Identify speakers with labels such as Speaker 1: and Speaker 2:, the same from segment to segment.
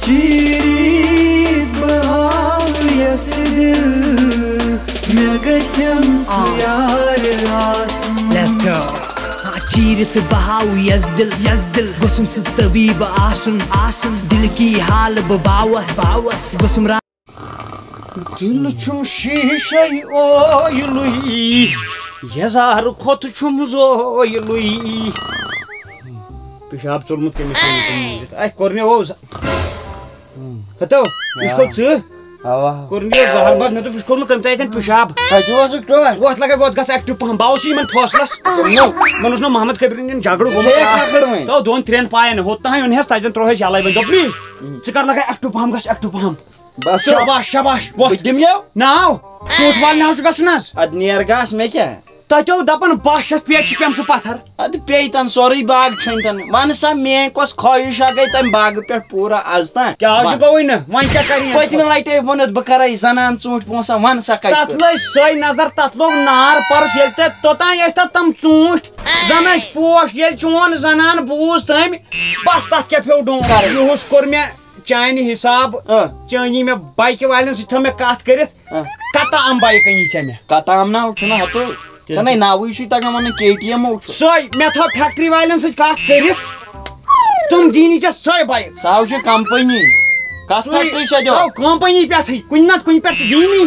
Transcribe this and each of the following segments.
Speaker 1: Cherry بہاو یس دل میں گژھم سُہ یار آسُن
Speaker 2: Let's go. چیرت بہاو یس دل گوسم سہ طبیب آسن دل کی حال باوس گوسم
Speaker 3: دل چھم شیشے اویلُے یزار کھوت چھم زویلُے پیشاب ژوٚلمُت کٔمِس اَسہِ کوٚر مےٚ او ہتو یہِ چھُ ژٕ کوٚر مےٚ زہر بد مےٚ دوٚپ یہِ چھُ کوٚرمُت تٔمۍ تتٮ۪ن پیشاب وۄتھ لگے وۄتھ گژھ ایکٹِو پہم بہٕ آوُس یِمن فٲصلس یِمن اوس نہٕ محمد قبرٕنٮ۪ن جگڑٕ گوٚمُت تو 2-3 پاین ہوٚتام اوٚنہس تتٮ۪ن ترٛووہس یلے وۄنۍ دوٚپ ژٕ کر لگے ایکٹِو پہم گژھ ایکٹِو پہم شاباش ناو ژوٗنٛٹھۍ والنہِ چھُ گژھُن حظ
Speaker 4: اد نیر گاس مےٚ کیٛاہ
Speaker 3: تتیو دپان 5 شیٚتھ پیٹہِ چھِ پیمژٕ پتھر
Speaker 4: اد پیٚیہِ تن سورُے باغ چھٔنۍ تن ون سا میٲنۍ کۄس خٲہِشا گٔے تمہِ باغہٕ پٮ۪ٹھ پوٗرٕ آز تام
Speaker 3: کیٛاہ گوٚوُے نہٕ وۄنۍ کیٛاہ کرِ
Speaker 4: پٔتمہِ لٹہِ ووٚنُتھ بہٕ کرے زنان ژوٗنٛٹھۍ پونٛسہٕ ون سا
Speaker 3: تتھ لٔج سۄے نظر تتھ لوٚگ نار پرس ییٚلہِ تتہِ توٚتانۍ ٲسۍ تتھ تِم ژوٗنٛٹھۍ زن ٲسۍ پوش ییٚلہِ چون زنان بوٗز تٔمۍ بس تتھ کیٛاہ پیوٚو ڈوٗن یِہُس کوٚر مےٚ چانہِ حساب چٲنی مےٚ بایکہِ والٮ۪ن سۭتۍ تھٲو مےٚ کتھ کٔرِتھ کتا ام بایک أنی ژےٚ مےٚ
Speaker 4: کتام ناو چھُنہٕ ہتو تنٕے ناوٕے چھُے تگان ونُن KTM چھُ
Speaker 3: سۄے مےٚ تھٲو فیکٹری والٮ۪ن سۭتۍ کتھ کٔرِتھ تِم دِنی ژےٚ سۄے بایک
Speaker 4: سُہ حظ چھِ کمپنی کتھ فیکٹری چھےٚ دِوان
Speaker 3: کمپنی پٮ۪ٹھٕے کُنہِ نتہٕ کُنہِ پٮ۪ٹھ دِنی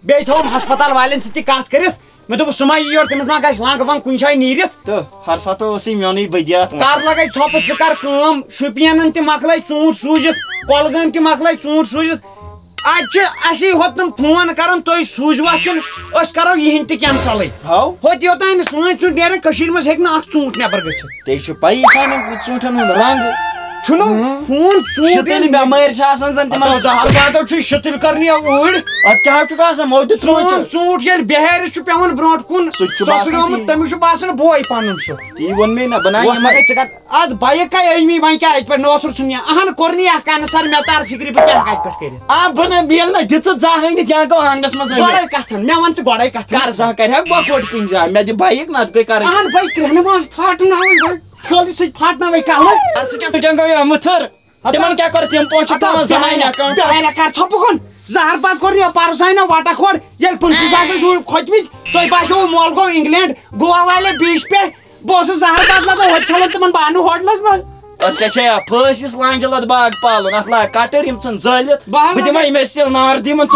Speaker 3: بیٚیہِ تھوٚوُم ہسپتال والٮ۪ن سۭتۍ تہِ کتھ کٔرِتھ مےٚ دوٚپُس سُہ ما یی یور تٔمِس ما گژھِ لنٛگ ونٛگ کُنہِ جایہِ نیٖرِتھ
Speaker 4: تہٕ ہر ساتہٕ اوسُے میونٕے بدیات
Speaker 3: کر لگے ژھۄپہٕ ژٕ کر کٲم شُپینن تہِ مۄکلے ژوٗنٛٹھۍ سوٗزِتھ کۄلگٲمۍ تہِ مۄکلے ژوٗنٛٹھۍ سوٗزِتھ اتہِ چھِ اسی ہوت تِم فون کران تُہۍ سوٗزوا کِنہٕ أسۍ کرو یِہِنٛدۍ تہِ کینسلٕے ہوٚتہِ یوٚتانۍ نہٕ سٲنۍ ژوٗنٛٹھۍ نیرن کٔشیٖرِ منٛز ہیٚکہِ نہٕ اکھ ژوٗنٛٹھ نٮ۪بر گٔژھِتھ
Speaker 4: تیٚلہِ چھُ پیی سانٮ۪ن ژوٗنٛٹھٮ۪ن ہُنٛد رنٛگ
Speaker 3: چھُنہٕ فون
Speaker 4: ژوٗنٛٹھۍ بٮ۪مٲرۍ چھِ آسان زن تِمن
Speaker 3: زہر بادو چھُ شٔتٕلۍ کرنہِ اوٗرۍ
Speaker 4: اتھ کیٛاہ چھُکھ آسان موٚدِ
Speaker 3: ژوٗنٛٹھ ییٚلہِ بہارِس چھُ پیوان برونٛٹھ کُن سُہ تٔمِس چھُ باسان بوے پنُن سُہ
Speaker 4: تی ووٚن مےٚ نہ بہٕ
Speaker 3: ژٕ کر ادٕ بایک کَے أنۍ مےٚ وۄنۍ کیٛاہ اتہِ پٮ۪ٹھ مےٚ اوس ژھُن اہن کوٚر نہٕ یتھ کنسر مےٚ تر فِکرِ بہٕ کیٛاہ کتہِ پٮ۪ٹھ کٔرِتھ
Speaker 4: آ بہٕ نہ بیل نہ دِژٕتھ زانٛہہ أنِتھ کیٛاہ گوٚو آنٛگنس منٛز
Speaker 3: گۄڈے کتھن مےٚ ون ژٕ گۄڈے کتھ
Speaker 4: کر زانٛہہ کرِہا بۄکوٹ کُنہِ جایہِ مےٚ دِ بایک نتہٕ گٔے کرٕنۍ
Speaker 3: اہن بھائی کرٛہنہِ منٛز پھاٹناوٕنۍ کھٲلہِ سۭتۍ پھاٹناوٕے کلہٕ
Speaker 4: گوٚو مُتھٕر تِمن کیٛاہ کوٚر تِم پونٛسہٕ چھِ تھاوان زنانہِ اکاونٹ
Speaker 3: کر ژھۄپہٕ کُن زہر پتہٕ کوٚر مےٚ پرُس آے نہ وٹا کھور ییٚلہِ 25 ساس ٲسۍ کھوٚتمٕتۍ تۄہہِ باسیو مول گوٚو انگلینڈ گوا والے بیٖچ پٮ۪ٹھ بہٕ اوسُس زہر پتہٕ لگان ہوٚتہِ کھٮ۪لن تِمن بانہٕ ہوٹلس منٛز
Speaker 4: اتھ کیٛاہ چھے پھٲسِس لانجہِ لد باغ پالُن اتھ لاگ کٹر یِم ژھٕن زٲلِتھ بہٕ دِمے یِمے سِل نار دِمن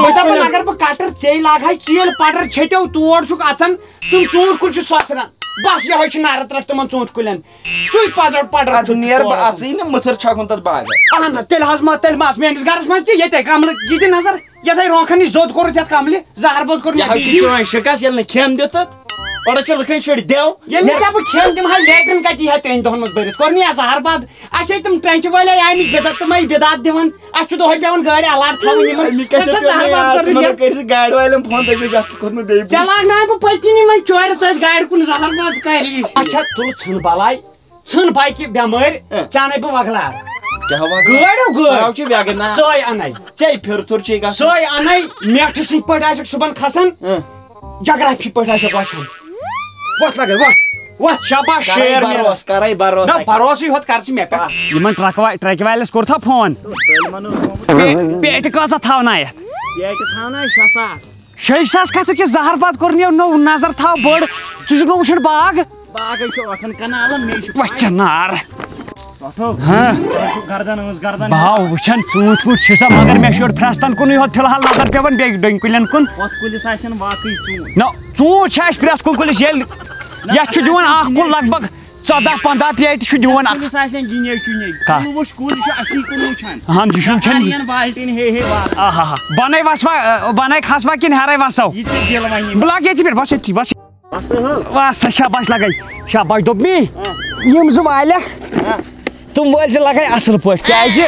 Speaker 3: اگر بہٕ کٹر ژےٚ لاگہٕ چیٖل پٹر چھٔٹیو تور چھُکھ اژان تِم ژوٗنٛٹھۍ کُلۍ چھِ سۄسران بس یہوے چھُ نارٕ ترٛٹھ تِمن ژوٗنٛٹھۍ کُلٮ۪ن ژٕے پٹر
Speaker 4: نیر بہٕ اژٕے نہٕ مُتھٕر چھکُن تتھ باغس
Speaker 3: اہن تیٚلہِ حظ ما تیٚلہِ ما میٲنِس گرس منٛز تہِ ییٚتے کملہٕ یہِ دِ نظر یتھے رونٛکھن نِش زوٚد کوٚرُتھ یتھ کملہِ زہر بوٚد کوٚر
Speaker 4: شِکس ییٚلہِ نہٕ کھٮ۪ن دِتُتھ اورٕ چھِ لُکن شُرۍ دٮ۪و
Speaker 3: ییٚلہِ نہٕ ژےٚ بہٕ کھٮ۪ن دِمہٕ ہا لیٹرِن کتہِ یی ہا 3 دۄہن منٛز بٔرِتھ کوٚر نہٕ یہِ زہر باد اسے تِم ٹرٛنچہِ وٲلۍ آمٕتۍ بدت تِمے بدات دِوان اسہِ چھُ دۄہے پیوان گاڑِ الاٹ تھاوٕنۍ یِمن
Speaker 4: گاڑِ والٮ۪ن فون دٔپِتھ
Speaker 3: ژےٚ لاگناوے بہٕ پٔتۍ کِنۍ یِمن چورِ تٔتھۍ گاڑِ کُن زہر باد کرِ اچھا تُل ژھٕن بلاے ژھٕن بایکہِ بٮ۪مٲرۍ ژےٚ انے بہٕ وگلار گٲڑۍ سۄے انے
Speaker 4: ژےٚ پھِر تھُر چھے گژھان
Speaker 3: سۄے انے میٹھٕ سٕنٛدۍ پٲٹھۍ آسکھ صُبحن کھسان جگرافی پٲٹھۍ آسکھ وسان وتھ لگے وتھ شاباش شیر
Speaker 4: کرے بروس
Speaker 3: نہ بروسٕے ہوت کر ژٕ مےٚ پٮ۪ٹھ یِمن ٹرٛکہِ والٮ۪س کوٚرتھا فون پیٹہِ کۭژاہ تھاونایتھ
Speaker 4: پیٹہِ تھاوناے 6 ساس
Speaker 3: 6 ساس کھژٕ کہِ زہر باد کوٚر نہٕ نوٚو نظر تھاو بٔڑ ژٕ چھُکھ نہٕ وٕچھان باغ
Speaker 4: باغے چھُ ٲٹھن کنالن مےٚ چھُ
Speaker 3: وۄتھ چھِ نار
Speaker 4: گردن ٲس گردن
Speaker 3: بہٕ ہاو وٕچھان ژوٗنٛٹھۍ ووٗنٛٹھۍ چھِ سا مگر مےٚ چھُ یورٕ فرٛستن کُنُے ہوت فِلحال نظر پیوان بیٚیہِ ڈوٚنۍ کُلٮ۪ن کُن
Speaker 4: ہۄتھ کُلِس آسن واقعی ژوٗنٛٹھۍ
Speaker 3: نہ ژوٗنٛٹھۍ چھِ اَسہِ پرٛٮ۪تھ کُنہِ کُلِس ییٚلہِ یتھ چھُ دِوان اکھ کُل لگ بگ 14-15 پیٹہِ چھُ دِوان اکھ
Speaker 4: کُلِس آسن جِنے چُنے وٕچھ کُلۍ چھُ اَسی کُن وٕچھان
Speaker 3: اہن یہِ چھُنہٕ چھَنہٕ
Speaker 4: بالٹیٖن ہے
Speaker 3: آہا بۄنَے وسوا بۄنَے کھسوا کِنہٕ ہیٚرَے وسو
Speaker 4: یہِ تہِ دِل وۄنۍ
Speaker 3: بہٕ لاگہٕ ییٚتہِ پٮ۪ٹھ بس ییٚتھی بس وسا شاباش لگے شاباش دوٚپ مے یِم زٕ والٮ۪کھ تِم وٲلۍ زِ لگے اصٕل پٲٹھۍ کیٛازِ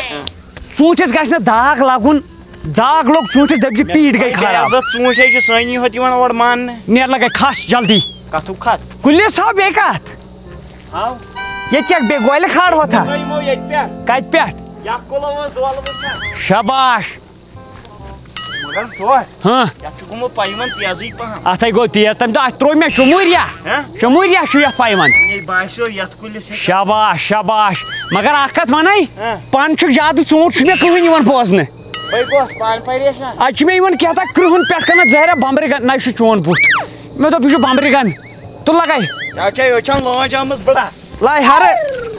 Speaker 3: ژوٗنٛٹھِس گژھِ نہٕ داغ لگُن داغ لوٚگ ژوٗنٛٹھِس دٔپۍ پیٖٹ گٔے خراب
Speaker 4: ژوٗنٛٹھۍ چھِ سٲنی ہوت یِوان اورٕ ماننہٕ
Speaker 3: نیر لگے کھس جلدی
Speaker 4: کتھُک کھت
Speaker 3: کُلِس ہاو بیٚیہِ کتھ ییٚتہِ کیٛاہ بیٚیہِ گولہِ کھاڑ ہوتھا کتہِ پٮ۪ٹھ شاباش ہاں اتھے گوٚو تیز تمہِ دۄہ اتھ تروو مےٚ شموٗریا چھُ یتھ پایونٛد شاباش شاباش مگر اکھ کتھ ونے پان زیادہ ژوٗنٛٹھ چھُ مےٚ کٕہٕنۍ یِوان بوزنہٕ
Speaker 4: پان پریشان
Speaker 3: اتہِ چھُ مےٚ یِوان کیٛاہ تام کرٛہُن پٮ۪ٹھ کنتھ ظٲہرا بمبرِ گن نہ یہِ چھُ چون بُتھ مےٚ دوٚپ یہِ چھُ بمبرِ گن تُل لگاے
Speaker 4: لانچ آمٕژ بڑا
Speaker 3: لے ہرٕ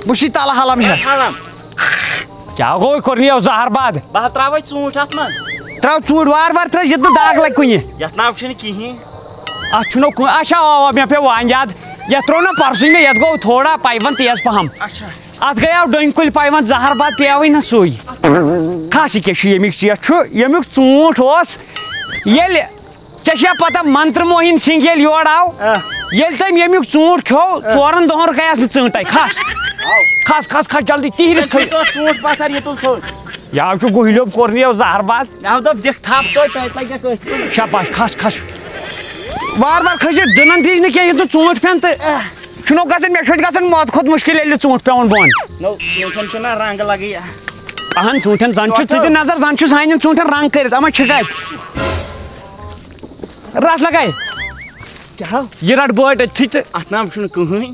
Speaker 3: بہٕ چھُے تلہٕ حلم ہٮ۪تھ کیٛاہ گوٚو کوٚر نہٕ زہر باد
Speaker 4: بہٕ تراوے ژوٗنٛٹھ اتھ منٛز
Speaker 3: ترٛاو ژوٗنٛٹھۍ وارٕ ترٛٲوِس ییٚتہِ نہٕ داغ لگہِ کُنہِ
Speaker 4: یتھ ناو چھُنہٕ کِہیٖنۍ
Speaker 3: اتھ چھُنہٕ اچھا اوا مےٚ پیوٚو وانہِ یاد یتھ ترٛوو نا پرسٕے مےٚ یتھ گوٚو تھوڑا پیون تیز پہم اتھ گٔیاو ڈۄنۍ کُلۍ پیون زہر باد پیوٕے نہ سُے کھس یہِ کیٛاہ چھُ ییٚمیُک ژےٚ چھُ ییٚمیُک ژوٗنٛٹھ اوس ییٚلہِ ژےٚ چھےٚ پتہ منتر موہن سنگھ ییٚلہِ یور آو ییٚلہِ تٔمۍ ییٚمیُک ژوٗنٛٹھ کھیوٚو 4 دۄہن رُکییس نہٕ ژٲنٛٹے کھس کھس کھس جلدی تیٖرِس
Speaker 4: ژوٗنٛٹھ پتھر یہِ تُل تھوٚد
Speaker 3: یہِ آو چھُ گُہلیوٚب کوٚر نہٕ زہر باد
Speaker 4: مےٚ دوٚپ دِکھ تھپھ توتہِ تتہِ لگہِ کٲنٛسہِ
Speaker 3: شاباش کھس کھس وار کھٔسِتھ دٕنن دِژ نہٕ کینٛہہ ییٚلہِ نہٕ ژوٗنٛٹھ پٮ۪ن تہٕ چھُنو گژھان مےٚ چھُ گژھان موت کھۄتہٕ مُشکِل ییٚلہِ نہٕ ژوٗنٛٹھ پیوان بۄن
Speaker 4: ژوٗنٛٹھٮ۪ن چھُنہ رنٛگ لگٕے
Speaker 3: اہن ژوٗنٛٹھٮ۪ن زن چھُ ژٕ دِ نظر زن چھُ سانٮ۪ن ژوٗنٛٹھٮ۪ن رنٛگ کٔرِتھ اما چھِ کتہِ رٹھ لگاے یہِ رٹ بٲٹۍ أتھی تہٕ
Speaker 4: اتھ نام چھُنہٕ کٕہٕنۍ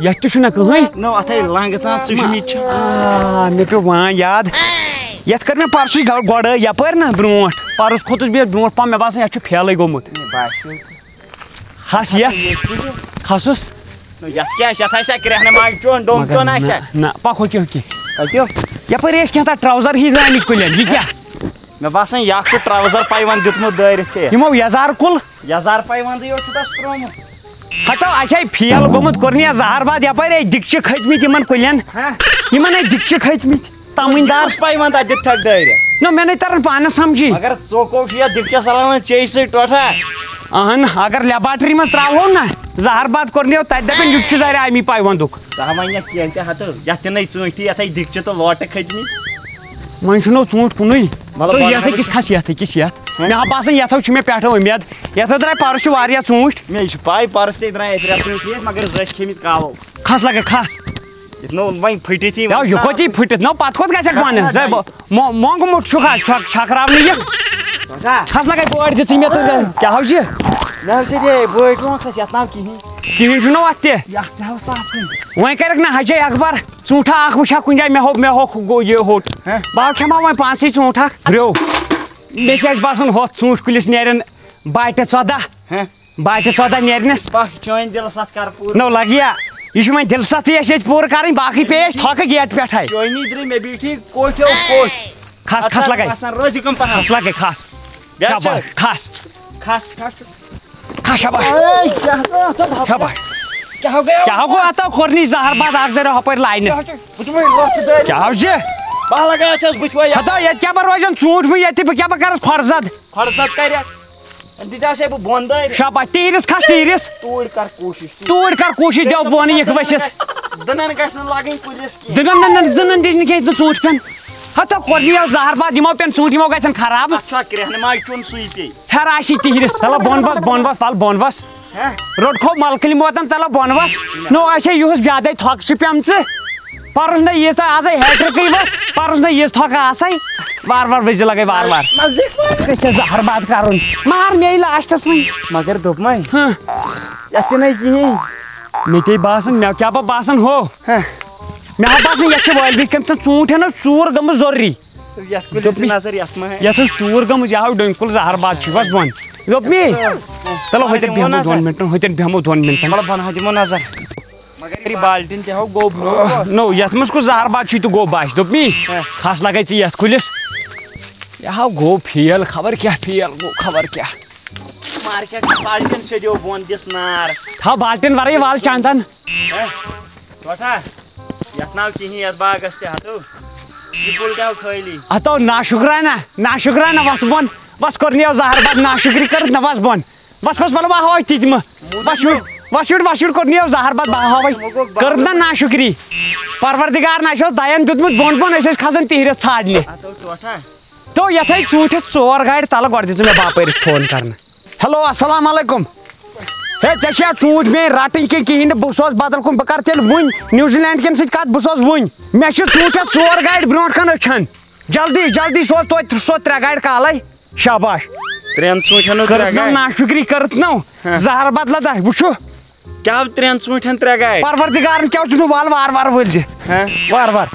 Speaker 3: یتھ تہِ چھُنہ کٕہٕنۍ
Speaker 4: نو اتھے لنٛگہٕ تام ژٕ چھُ مےٚ
Speaker 3: مےٚ پیوٚو وان یاد یتھ کٔر مےٚ پرسُے گۄڈٕ یپٲرۍ نا برونٛٹھ پرُس کھوٚتُس بہٕ یتھ برونٛٹھ پہم مےٚ باسان یتھ چھُ پھیلٕے گوٚمُت کھس یتھ کھسُس
Speaker 4: یتھ کیٛاہ یتھ آسیا کرٛٮ۪ہنہٕ ماجہِ چون ڈوٚم چون آسیا
Speaker 3: نہ پکھ ہُکہِ یپٲرۍ ٲسۍ کینٛہہ ٹراوزر ہی درٛامٕتۍ کُلٮ۪ن یہِ کیٛاہ
Speaker 4: مےٚ باسان یہِ اکھ چھُ ٹراوزر پیون دیُتمُت دٲرِتھ ژےٚ
Speaker 3: یِمو یزار کُل
Speaker 4: یزار پیوندٕے یوت چھُ تس تروومُت
Speaker 3: ہتو اچھا فیل گوٚمُت کوٚر نہٕ زہر باد یپٲرۍ دِکچہِ کھٔتمٕتۍ یِمن کُلٮ۪ن یِمن دِکچہِ کھٔتمٕتۍ تمٕنۍ دار
Speaker 4: پیون تتہِ دِتھکھ دٲرِتھ
Speaker 3: نو مےٚ نَے تران پانس سمجھی
Speaker 4: اگر ژوٚکو چھُ یتھ دِکچس رلاوان ژےٚ سۭتۍ ٹوٹھا
Speaker 3: اہن اگر لیبارٹری منٛز تراوہو نا زہر باد کوٚر نہٕ تتہِ دپن یہِ چھُ ظٲہرا امی پیوندُک
Speaker 4: ژٕ وۄنۍ یتھ کینٛہہ تہِ ہتہٕ یتھ تہِ نٕے ژوٗنٛٹھی یتھے دِکچہِ تہٕ لوٹہٕ کھٔتمٕتۍ
Speaker 3: وۄنۍ چھُنو ژوٗنٛٹھ کُنُے یتھ أکِس کھس یتھ أکِس یتھ مےٚ ہا باسان یتھو چھُ مےٚ پٮ۪ٹھٕ اُمید یتھو درٛاے پرُس چھُ واریاہ ژوٗنٛٹھۍ
Speaker 4: مےٚ چھِ پاے پرُس تہِ درٛاے اَتہِ 3 ژوٗنٛٹھۍ مگر زٕ ٲسۍ کھیٚمٕتۍ کاوو
Speaker 3: کھس لگے کھس
Speaker 4: نو وۄنۍ پھٕٹِتھ
Speaker 3: یہِ کوٚت پھٕٹِتھ نو پتہٕ کوٚت گژھکھ وَنہٕ مونٛگمُت چھُکھ چھکراونہٕ یہِ کھس لگے بٲڑۍ دِژٕے مےٚ تہٕ کیٛاہ چھُ
Speaker 4: مےٚ حظ ژےٚ بٲٹۍ برونٛٹھ یتھ ناو کِہیٖنۍ
Speaker 3: کِہیٖنۍ چھُنو اتھ تہِ
Speaker 4: یتھ تہِ ہاو صاف
Speaker 3: وۄنۍ کَرکھ نہ حجے اکبر ژوٗنٛٹھا اکھ وٕچھا کُنہِ جایہِ مےٚ ہوٚکھ یہِ ہوٚٹ بہٕ کھٮ۪مہا وۄنۍ پانسٕے ژوٗنٛٹھ اکھ رٮ۪و مےٚ کیٛازِ باسان ہوٚتھ ژوٗنٛٹھۍ کُلِس نیرن باٹہِ 14 نیرنس
Speaker 4: چٲنۍ دِلہٕ ستھ کر پوٗرٕ
Speaker 3: نو لگیا یہِ چھُ وۄنۍ دِلہٕ سَتھٕے اَسہِ ییٚتہِ پوٗرٕ کَرٕنۍ باقٕے پیٚیہِ اَسہِ تھۄکہٕ گیٹ پٮ۪ٹھے
Speaker 4: چٲنی درٛاے مےٚ بیٖٹھی کوٹھیو کوٹھ
Speaker 3: کھس لگے
Speaker 4: روزِ کم پہن
Speaker 3: کھس لگے کھس کھس
Speaker 4: کھس
Speaker 3: کھس شاباش شاباش
Speaker 4: کیٛاہ
Speaker 3: گوٚو اتو کوٚر نہٕ زہر باد اکھ زٲرِو ہُپٲرۍ لاینہٕ کیٛاہ چھُ
Speaker 4: بہہ لگاوتھ چھس بہٕ وۄنۍ
Speaker 3: ہتو ییٚتہِ کیٛاہ بہٕ روزن ژوٗنٛٹھۍ وۄنۍ ییٚتہِ بہٕ کیٛاہ بہٕ کرس کھۄرزد
Speaker 4: کھۄڈٕ کرکھ دِتہسے بہٕ بۄن دٲرِتھ
Speaker 3: شاباش تیٖرِس کھس تیٖرِس
Speaker 4: توٗرۍ کر کوٗشش
Speaker 3: دِو بۄن یِکھ ؤسِتھ
Speaker 4: دٕنن گژھِ نہٕ لگٕنۍ کُلِس کینٛہہ
Speaker 3: دٕنن دِژ نہٕ کینٛہہ ژوٗنٛٹھۍ پٮ۪ن ہتو کوٚر نہٕ زہر باد یِمو پٮ۪ن ژوٗنٛٹھۍ یِمو گژھن خراب
Speaker 4: اتھ چھُ کرٛٮ۪ہنہٕ ماجہِ چون سُے پیٚیہِ
Speaker 3: ہیر آسی تیٖرِس تلو بۄن وس تل بۄن وس روٚٹکھو ملکہٕ موتن تلو بۄن وس نو اچھا یِہُس زیادے تھۄکہٕ چھِ پیمژٕ پرُس نہ ییٖژ تۄہہِ آزے ہیٹرِکٕے ؤژھ پرُس نہ ییٖژ تھۄکہٕ آسے وار ؤزِ لگے وار گژھِ زہر باد کرُن مار مے لاسٹس وۄنۍ
Speaker 4: مگر دوٚپمے
Speaker 3: یتھ تہِ نَے کِہیٖنۍ مےٚ تے باسان مےٚ کیٛاہ بہٕ باسان ہُہ مےٚ ہا باسان یتھ چھِ وٲلۍ کٔمۍ تہٕ ژوٗنٛٹھٮ۪ن ٲس ژوٗر گٔمٕژ ضروٗری
Speaker 4: یتھ کُلِس نظر یتھ ما
Speaker 3: یتھ ٲس ژوٗر گٔمٕژ یہِ ہاو ڈۄنۍ کُل زہر باد چھُ بس بۄن دوٚپ مے چلو ہوٚتٮ۪ن بیٚہمو 2 مِنٹن بیٚہمو 2 مِنٹن
Speaker 4: بۄنہٕ دِمو نظر مگر یہِ بالٹیٖن تہِ ہاو گوٚب
Speaker 3: نو یتھ منٛز کُس زہر باد چھُے تہٕ گوٚو باسہِ دوٚپ مے کھس لگے ژٕ یتھ کُلِس یہِ ہاو گوٚو فیل خبر کیٛاہ فیل گوٚو خبر کیٛاہ
Speaker 4: مارکیٹ بالٹیٖن سیٚدیو بۄن دِس نار
Speaker 3: تھاو بالٹیٖن ورٲے وال چندن
Speaker 4: ٹوٹھا یتھ ناو کِہیٖنۍ یتھ باغس تہِ ہتو یہِ کُل تہِ ہاو خٲلی
Speaker 3: ہتو ناشُکرانہ وس بۄن بس کوٚر نہٕ زہر باد ناشُکری کٔرٕتھ نہ وس بۄن بس بہٕ ہاوے تِتہِ وس شُر کوٚر نہٕ زہر باد بہٕ ہاوے کٔرٕتھ نہ ناشُکری پروردِگارن اَسہِ اوس دین دیُتمُت بۄن أسۍ ٲسۍ کھسان تیٖرِس ژھانڈنہِ تو یتھے ژوٗنٛٹھِس 4 گاڑِ تلہٕ گۄڈٕ دِژٕ مےٚ باپٲرِس فون کرنہٕ ہیلو السلام علیکم ہے ژےٚ چھا ژوٗنٛٹھۍ میٲنۍ رٹٕنۍ کِہیٖنۍ نہٕ بہٕ سوز بدل کُن بہٕ کرٕ تیٚلہِ وُنۍ نِوزی لینڈ کٮ۪ن سۭتۍ کتھ بہٕ سوز وُنۍ مےٚ چھِ ژوٗنٛٹھٮ۪س 4 گاڑِ برونٛٹھ کن أچھن جلدی سوز توتہِ 3 گاڑِ کالے شاباش
Speaker 4: ترٛٮ۪ن ژوٗنٛٹھٮ۪ن
Speaker 3: کٔرٕتھ نو ناشُکری کٔرٕتھ نو زہر باد لداے وٕچھو
Speaker 4: کیا 3 ژوٗنٛٹھٮ۪ن 3 گاڑِ
Speaker 3: پروردگارن کیا چھُ وال وار وار ولزِ وار وار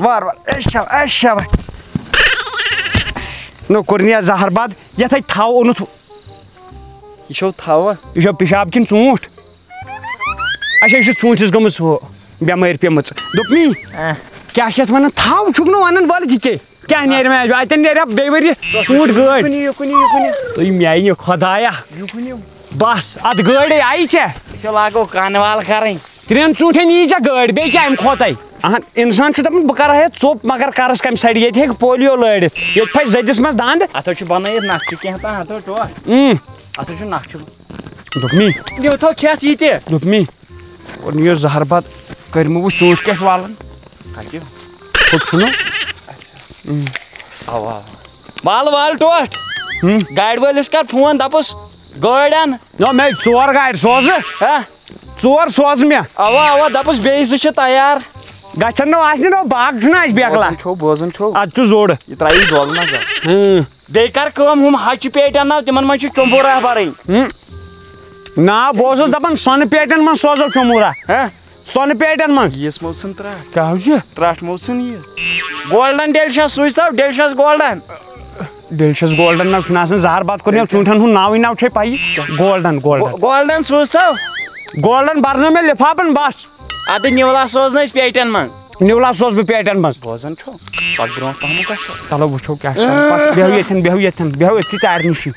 Speaker 3: وار وار اچھا نو کوٚرنیا زہر باد یتھے تھاو اوٚنُتھ
Speaker 4: یہِ چھو تھاوٕ
Speaker 3: یہ چھو پیشاب کن ژوٗنٛٹھ اچھا یہ ژوٗنٛٹھِس گٔمٕژ ہُہ بٮ۪مٲرۍ پیٚمٕژ دوٚپنی کیٛاہ چھِ یتھ وَنان تھاو چھُکھ نہٕ وَنان وَلہٕ ژٕ کیٛاہ نیرِ مےٚ اتٮ۪ن نیرِ بیٚیہِ ؤرۍ یہِ ژوٗنٛٹھ گٲڑۍ تُہۍ میانہِ خۄدایا بس اتھ گٲڑۍ آیہِ ژےٚ
Speaker 4: لاگو کانوال کرٕنۍ
Speaker 3: 3 ژوٗنٛٹھٮ۪ن یی ژےٚ گٲڑۍ بیٚیہِ کیٛاہ امہِ کھۄتَے اہن اِنسان چھُ دَپان بہٕ کَرٕ ہا ژوٚپ مگر کَرَس کَمہِ سایڈٕ ییٚتہِ ہیٚکہِ پولیو لٲرِتھ ییٚتہِ پھسہِ زٔدِس منٛز دَنٛد
Speaker 4: اتھو چھُ بنٲیِتھ نقشہٕ کینٛہہ تام اتھو ٹوٹھ اتھو چھُ نقشہٕ
Speaker 3: دوٚپمے
Speaker 4: یہِ تھو کھٮ۪تھ یہِ تہِ
Speaker 3: دوٚپمے اور نِیو زہر باد کٔرمہٕ وٕچھ ژوٗنٛٹھۍ کیٛاہ چھِ والان
Speaker 4: کَتہِ
Speaker 3: ہُہ چھُنہٕ
Speaker 4: اوا وال ٹوٹھ گاڑِ وٲلِس کر فون دپُس گٲڑۍ اَن
Speaker 3: نو مےٚ 4 گاڑِ سوزٕ
Speaker 4: ہا
Speaker 3: 4 سوزٕ مےٚ
Speaker 4: اوا دپُس بیٚیہِ 2 چھِ تیار
Speaker 3: گژھن نہٕ آسنہِ نو باغ چھُنہ اَسہِ بیکلا
Speaker 4: بوزان چھو
Speaker 3: اَدٕ چھُ زوٚڑ
Speaker 4: یہِ ترٛایی دۄل نظر بیٚیہِ کر کٲم ہُم ہچہِ پیٹٮ۪ن ناو تِمن منٛز چھُ چوٚمبوٗرا بَرٕنۍ
Speaker 3: نا بہٕ اوسُس دَپان سۄنہٕ پیٹٮ۪ن منٛز سوزو چوٚموٗرا سۄنہٕ پیٹٮ۪ن منٛز
Speaker 4: یٖس موژھُن ترٛٹھ
Speaker 3: کیٛاہ حظ چھُ
Speaker 4: ترٛٹھ موژھُن یہِ golden delicious سوٗزۍتو delicious golden
Speaker 3: delicious golden ناو چھُنہٕ آسان زہر باد کوٚر مےٚ ژوٗنٛٹھٮ۪ن ہُنٛد ناوٕے ناو چھے پَیی
Speaker 4: گولڈن سوٗزۍتو
Speaker 3: گولڈن برنٲو مےٚ لِفافن بس
Speaker 4: اَدٕ نِولا سوزنٲے أسۍ پیٹٮ۪ن منٛز
Speaker 3: نِولا سوز بہٕ پیٹٮ۪ن منٛز
Speaker 4: بوزان چھو پتہٕ برونٛٹھ پہم گژھو
Speaker 3: چلو وٕچھو کیٛاہ چھُ پتہٕ بیٚہو ییٚتھٮ۪ن بیٚہو أتھی تارِ نِشی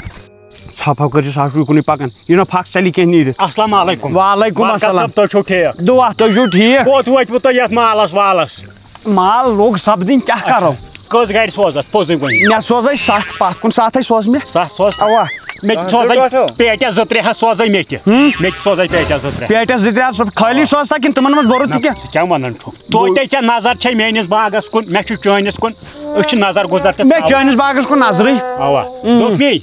Speaker 3: ژھۄپھ کٔرزِ سُہ چھُ کُنُے پکان یہِ نہٕ پھکھ ژَلہِ کینٛہہ نیٖرِتھ
Speaker 4: السلام علیکُم
Speaker 3: وعلیکُم السلام
Speaker 4: تُہۍ چھِو ٹھیٖک
Speaker 3: دُعا تُہۍ چھِو ٹھیٖک
Speaker 4: کوٚت وٲتوٕ تُہۍ یتھ مالس والس
Speaker 3: مال لوٚگ سپدٕنۍ کیٛاہ کرو
Speaker 4: کٔژ گاڑِ سوزتھ پوٚزُے ؤنِو
Speaker 3: مےٚ سوزے 7 پتھ کُن 7 سوز مےٚ
Speaker 4: 7 سوز
Speaker 3: اوا
Speaker 4: مےٚ تہِ سوزے پیٹٮ۪س 2-3 ہتھ سوزے مےٚ تہِ سوزے پیٹٮ۪س 2-3
Speaker 3: پیٹٮ۪س 2-3 خٲلی سوزتا کِنہٕ تِمن منٛز بوٚرُتھ تہِ کینٛہہ
Speaker 4: ژٕ کیٛاہ ونان چھُکھ توتہِ ژےٚ نظر چھے میٲنِس باغس کُن مےٚ چھُ چٲنِس کُن أسۍ چھِ نظر گُزر تہِ
Speaker 3: مےٚ چٲنِس باغس کُن نظرٕے
Speaker 4: اوا دوٚپمے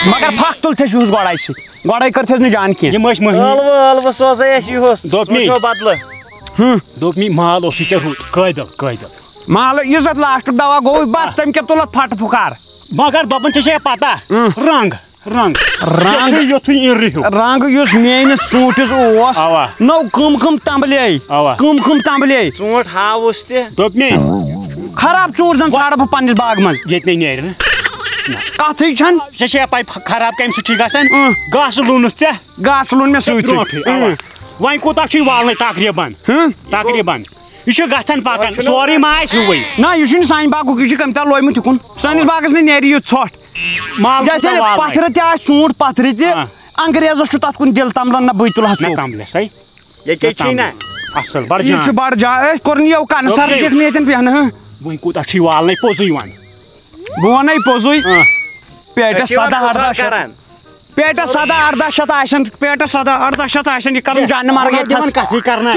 Speaker 3: مگر پھکھ تُلتھٕے چھُس گۄڈے سۭتۍ گۄڈے کٔرتھس نہٕ جان کینٛہہ
Speaker 4: یِم ٲسۍ مٔہنی
Speaker 3: ٲلوٕ
Speaker 4: سوزے اَسہِ یِہُس دوٚپمے
Speaker 3: بدلہٕ
Speaker 4: دوٚپمے مال اوسُے ژےٚ رُت قٲدِل
Speaker 3: مال یُس اتھ لاسٹُک دوا گوٚو بس تٔمۍ کیٛاہ تُلتھ پھٹہٕ پھُکار
Speaker 4: مگر دپان ژےٚ چھے پتہ رنٛگ یُتھُے اِنرِ ہیوٗ
Speaker 3: رنٛگ یُس میٲنِس ژوٗنٛٹھِس اوس نو کٕم تمبلے کٕم تمبلے
Speaker 4: ژوٗنٛٹھ ہاوُس تہِ دوٚپمے
Speaker 3: خراب ژوٗنٛٹھ زن ژھانڈٕ بہٕ پننِس باغ منٛز
Speaker 4: ییٚتہِ نَے نیرِ نہٕ
Speaker 3: کتھٕے چھنہٕ
Speaker 4: ژےٚ چھے پاے خراب کمہِ سۭتۍ چھُے گژھان گاسہٕ لوٗنُس ژےٚ
Speaker 3: گاسہٕ لوٚن مےٚ سۭتۍ
Speaker 4: برونٛٹھٕے وۄنۍ کوٗتاہ چھُے والنٕے تقریٖبن یہِ چھُ گژھان پکان سورُے ما آسہِ ہیوٗوٕے
Speaker 3: نہ یہِ چھُنہٕ سانہِ باغُک یہِ چھُ کٔمۍ تام لویمُت یِکُن سٲنِس باغس نہٕ نیرِ یہِ ژھۄٹھ پتھرٕ تہِ آسہِ ژوٗنٛٹھ پتھرٕ تہِ انگریزس چھُ تتھ کُن دِل تمبلان نہ بٕے تُلہٕ ہا
Speaker 4: کملس اصل بڑٕ
Speaker 3: یہِ چھُ بڑٕ جاے أسۍ کوٚر نہٕ یو کنسر دِکھ نہٕ ییٚتٮ۪ن بیٚہنہٕ
Speaker 4: وۄنۍ کوٗتاہ چھُے والنٕے پوٚزُے وۄنۍ
Speaker 3: بہٕ ونے پوٚزُے پیٹس 17-18 شیٚتھ آسن پیٹس 17-18 شیٚتھ آسن یہِ کرُن جانہٕ مرگ
Speaker 4: کتھٕے کرنا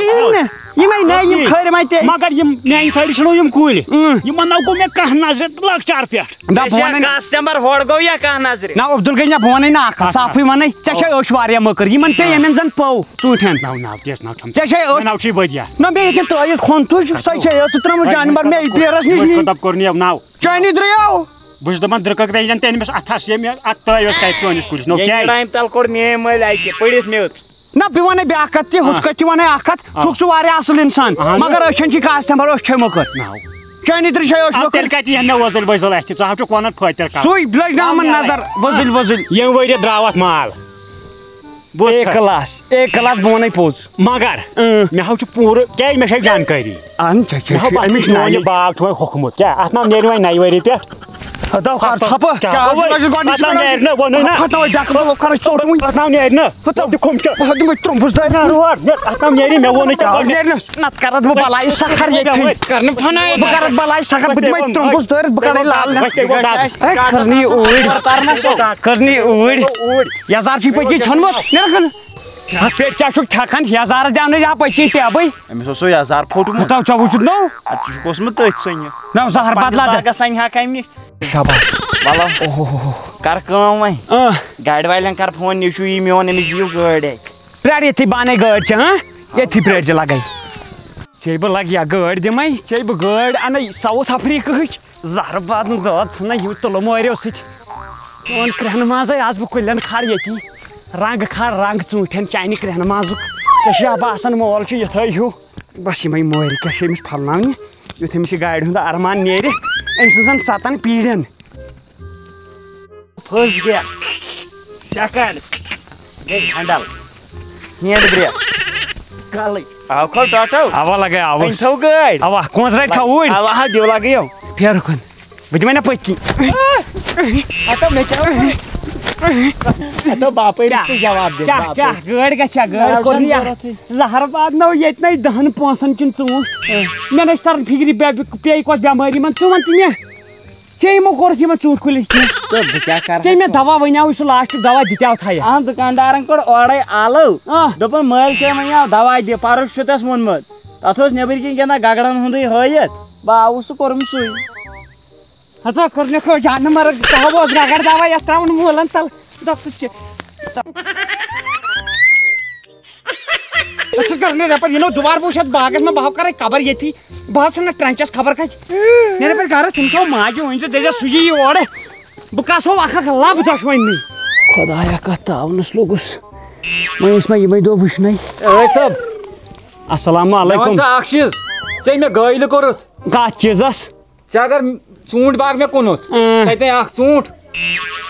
Speaker 3: یِمے نٔے یِم کھٔرۍ تہِ
Speaker 4: مگر یِم میانہِ سایڈٕ چھِنو یِم کُلۍ یِمن نہ گوٚو مےٚ کانٛہہ نظرِ لۄکچار پٮ۪ٹھ ہورٕ گوٚو یا کانٛہہ نظرِ
Speaker 3: نہ عبدل گٔے بہٕ ونے نہ اکھ صافٕے ونے ژےٚ چھے أچھ واریاہ مٔکٕر یِمن پیٚیہِ ییٚمٮ۪ن زن پٔو ژوٗنٛٹھٮ۪ن ژےٚ چھے أچھ نہ بیٚیہِ ییٚتٮ۪ن ترٲیِتھ کھوٚن تُج سۄے چھے ٲسۍ ترٲمٕژ جانور مےٚ پیرس نِش چٲنی درٛاو
Speaker 4: بہٕ چھُس دپان درکک رینجن تہِ أنمِس اتھس ییٚمہِ اتھ ترٲیوس کتہِ چٲنِس کُلِس تل کوٚر میٲنۍ مٲلۍ اَکہِ پٔرِتھ میوٚژ
Speaker 3: نہ بہٕ ونے بیٛاکھ کتھ تہِ ہُتھ کٔنۍ تہِ ونے اکھ کتھ چھُکھ ژٕ واریاہ اصٕل انسان مگر أچھن چھِ کاسہِ تمبر أچھ چھے مٔکٕر چٲنی درٛاو چھے أچھ مٔکٕر
Speaker 4: کتہِ یِن مےٚ وۄزٕلۍ ؤزٕلۍ اَتھِ ژٕ ہاو چھُکھ ونان فٲطر
Speaker 3: سُے لٔجنٲومَن نظر ؤزٕلۍ
Speaker 4: ییٚمہِ ؤرۍ یہِ درٛاو اتھ مال
Speaker 3: اے کلاس بہٕ ونے پوٚز
Speaker 4: مگر مےٚ حظ چھُ پوٗرٕ کیٛازِ مےٚ چھے جانکٲری یہِ باغ چھُ وۄنۍ ہوٚکھمُت کیٛاہ اتھ ما نیرِ وۄنۍ نَیہِ ؤری پٮ۪ٹھ
Speaker 3: یزار چھُے پٔکی ژھنمُت پیٹ کیٛاہ چھُکھ ٹھکان یزارس دیاونٲے یا پٔکی ٹیبٕے
Speaker 4: أمِس اوس سُہ یزار پھوٚٹمُت
Speaker 3: ژےٚ وٕچھُتھ نو
Speaker 4: اَتھ چھُکھ اوسمُت تٔتھۍ ژھٕنِتھ
Speaker 3: نو زہر بدلا
Speaker 4: سنہِ ہا کمہِ نِش
Speaker 3: شاباش
Speaker 4: کر کٲم وۄنۍ گاڑِ والٮ۪ن کر فون یہِ چھُ یی میون أمِس دِیِو گٲڑۍ
Speaker 3: پرٛار ییٚتھی بانَے گٲڑۍ ژےٚ ییٚتھی پرٛٲرۍزِ لگے ژےٚ بہٕ لگہٕ یا گٲڑۍ دِمے ژےٚ بہٕ گٲڑۍ اَنَے ساوُتھ افریٖقہٕچ زہر باد دٲد ژھٕنَے ہیوٗ تُلہٕ مٲرِو سۭتۍ چون کرٛٮ۪ہنہٕ منٛزٕے آس بہٕ کُلٮ۪ن کھار ییٚتی
Speaker 4: رنگ کھار رنگ ژوٗنٛٹھٮ۪ن چانہِ کرٛٮ۪ہنہٕ مازُک ژےٚ چھِ ابا آسان مول چھُ یِتھٲے ہیوٗ بس یِمے مورِ کیٛاہ چھِ أمِس پھۄلناونہِ یُتھ أمِس یہِ گاڑِ ہُنٛد ارمان نیرِ أمۍ سٕنٛزن 7 پیٖڑٮ۪ن پھٔس گیا سٮ۪کَنٛڈ گٔے ہٮ۪نٛڈل ہینٛڈ برٛیک کلٕے
Speaker 3: آو کھو ٹاٹو
Speaker 4: اوا لگے آوس
Speaker 3: تھو گٲڑۍ
Speaker 4: اوا کونٛژ رَٹہِ کھوٗرۍ
Speaker 3: اوا ہا دِو لگٲیو
Speaker 4: پھیرٕ کُن بہٕ دِمے نہ پٔتۍ کِنۍ
Speaker 3: ہتو مےٚ کیٛاہ ہتو باپٲرۍ جواب دِ
Speaker 4: کیٛاہ کیٛاہ گٲڑۍ گژھیا گٲڑۍ کوٚر نہٕ زہر واتنو ییٚتہِ نَے 10 پونٛسن کِنہٕ ژوٗنٛٹھۍ مےٚ نَے چھِ تران فِکرِ پیٚیہِ کۄس بٮ۪مٲرۍ یِمن ژٕ وَن تہٕ مےٚ ژےٚ یِمو کوٚرُتھ یِمن ژوٗنٛٹھۍ کُلِس کینٛہہ
Speaker 3: بہٕ کیٛاہ کرٕ
Speaker 4: ژےٚ مےٚ دوا ؤنیٛاوُے سُہ لاسٹُک دوا دِتیٛاو تھایہِ
Speaker 3: اہن دُکاندارن کوٚر اورے آلو دوٚپُن مٲلۍ کیٛاہ وَنیٛاو دوا دِ پرُس چھُ تس ووٚنمُت تتھ اوس نیٚبٕرۍ کِنۍ گِنٛدان گگرن ہُنٛدُے ہٲیِتھ بہٕ آوُس سُہ کوٚرُم سُے
Speaker 4: ہسا کٔرنکھ جانہٕ مرگ تھاو اوس گگر دوا یتھ تراوُن مٲلن تل دپ ژٕ کرنے رپٹ یہ دوبارہ بہت باغس میں بہت کرے قبر یتی بہت چھُ نہٕ ٹرنچس خبر کھچ نیرے پہ گھر تم چھو ماجہِ ؤنۍ ژٕ دٔپزِ سُہ یی اور بہٕ کسو اکھ لب دۄشوٕنی خدایا کتھ تاونس لوٚگُس وۄنۍ ٲسۍ مےٚ یِمے دۄہ وٕچھنَے
Speaker 3: صٲب
Speaker 4: السلام علیکم
Speaker 3: ژٕ اکھ چیٖز ژےٚ مےٚ گٲلۍ کوٚرُتھ
Speaker 4: کتھ چیٖزس
Speaker 3: ژےٚ اگر ژوٗنٛٹھۍ باغ مےٚ کُنُتھ تتہِ اکھ ژوٗنٛٹھ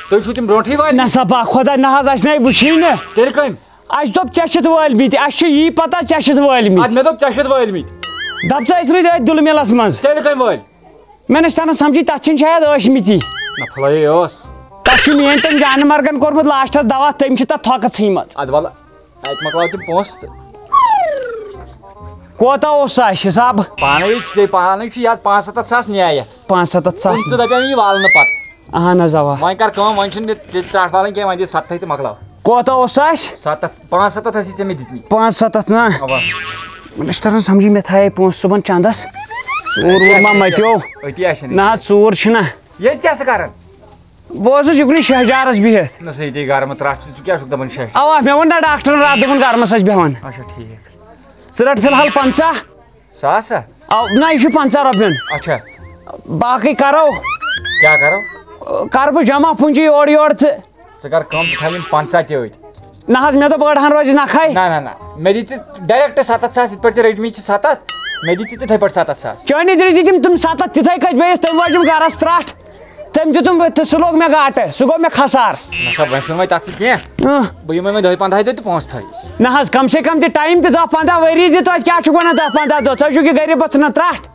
Speaker 3: تُہۍ چھُو تِم برونٛٹھٕے وٲلۍ
Speaker 4: نہ سا با خۄدا نہ حظ اَسہِ نَے وٕچھٕے نہٕ
Speaker 3: تیٚلہِ کٔمۍ
Speaker 4: اَسہِ دوٚپ ژےٚ چھِتھ وٲلمٕتۍ اَسہِ چھُ یی پتہ ژےٚ چھِتھ وٲلمٕتۍ
Speaker 3: ادٕ مےٚ دوٚپ ژےٚ چھِتھ وٲلمٕتۍ
Speaker 4: دپ ژٕ ٲسۍ روٗدۍ أتھۍ دُلہٕ مِلس منٛز
Speaker 3: تیٚلہِ کٔمۍ وٲلۍ
Speaker 4: مےٚ نہ چھِ تران سمجھی تتھ چھِنہٕ شاید ٲسمٕتی
Speaker 3: نہ پھلٲیے اوس
Speaker 4: تتھ چھُ میٲنۍ تٔمۍ جانہٕ مرگن کوٚرمُت لاسٹس دوا تٔمۍ چھِ تتھ تھۄکہٕ ژھٕنمٕژ
Speaker 3: ادٕ وَلہٕ اَتہِ مۄکلاو تِم پونٛسہٕ تہٕ
Speaker 4: کوتاہ اوس سُہ اَسہِ حِساب
Speaker 3: پانے چھُ یتھ 5-7 نیہِ
Speaker 4: 5-7 ساس
Speaker 3: ژٕ دپیو یہِ والنہٕ پتہٕ
Speaker 4: اہن حظ اوا
Speaker 3: وۄنۍ کر کٲم وۄنۍ چھُنہٕ ٹرٛٹھ والٕنۍ کینٛہہ وۄنۍ دِ 7 تہٕ مۄکلاو
Speaker 4: کوتاہ اوس سُہ اَسہِ
Speaker 3: 5-7 ٲسی ژےٚ مےٚ دِتمٕتۍ
Speaker 4: 5-7 نا
Speaker 3: اوا
Speaker 4: مےٚ چھُ تران سمجھی مےٚ تھایے پونٛسہٕ صُبحن چندس ژوٗر ووٗر ما متیو
Speaker 3: أتی آسن
Speaker 4: نہ حظ ژوٗر چھِنہ
Speaker 3: ییٚتہِ کیٛاہ ژٕ کران
Speaker 4: بہٕ اوسُس یُکنُے شہجارس بِہِتھ
Speaker 3: نہ سا ییٚتی گرمہٕ ترٛٹھ ژٕ کیٛاہ چھُکھ دپان شیٚش
Speaker 4: اوا مےٚ ووٚن نہ ڈاکٹرن راتھ دوٚپُن گرمس ٲسۍ بیٚہوان
Speaker 3: اچھا ٹھیٖک
Speaker 4: ژٕ رٹ فِلحال 50
Speaker 3: ساسا
Speaker 4: نہ یہِ چھُ 50 رۄپین
Speaker 3: اچھا
Speaker 4: باقٕے کرو
Speaker 3: کیٛاہ کرو
Speaker 4: کر بہٕ جمع پوٗنٛجی اورٕ یورٕ تہٕ
Speaker 3: ژٕ کر کٲم ژٕ تھاو یِم 50 تہِ أتۍ
Speaker 4: نہ حظ مےٚ دوٚپ أڑہن روزِ نکھے
Speaker 3: نہ مےٚ دِتہِ ڈایریکٹ 7 ساس یِتھ پٲٹھۍ ژےٚ رٔٹمٕتۍ چھِ 7 مےٚ دِتہِ تِتھٕے پٲٹھۍ 7 ساس
Speaker 4: چٲنی دِتۍ تِم 7 تِتھٕے کٔٹھۍ بیٚیِس تٔمۍ وٲجِم گرس ترٛٹھ تٔمۍ دیُتُم تہٕ سُہ لوٚگ مےٚ گاٹہٕ سُہ گوٚو مےٚ خسار
Speaker 3: نہ سا وۄنۍ چھُنہٕ وۄنۍ تتھ سۭتۍ کینٛہہ بہٕ یِمے وۄنۍ 10-15 دۄہ تہٕ پونٛسہٕ تھٲیِس
Speaker 4: نہ حظ کم سے کم تہِ ٹایم تہِ 10-15 ؤری دِ توتہِ کیٛاہ چھُکھ ونان 10-15 دۄہ ژٕ چھُکھ یہِ غریٖبس ژھٕنان ترٛٹھ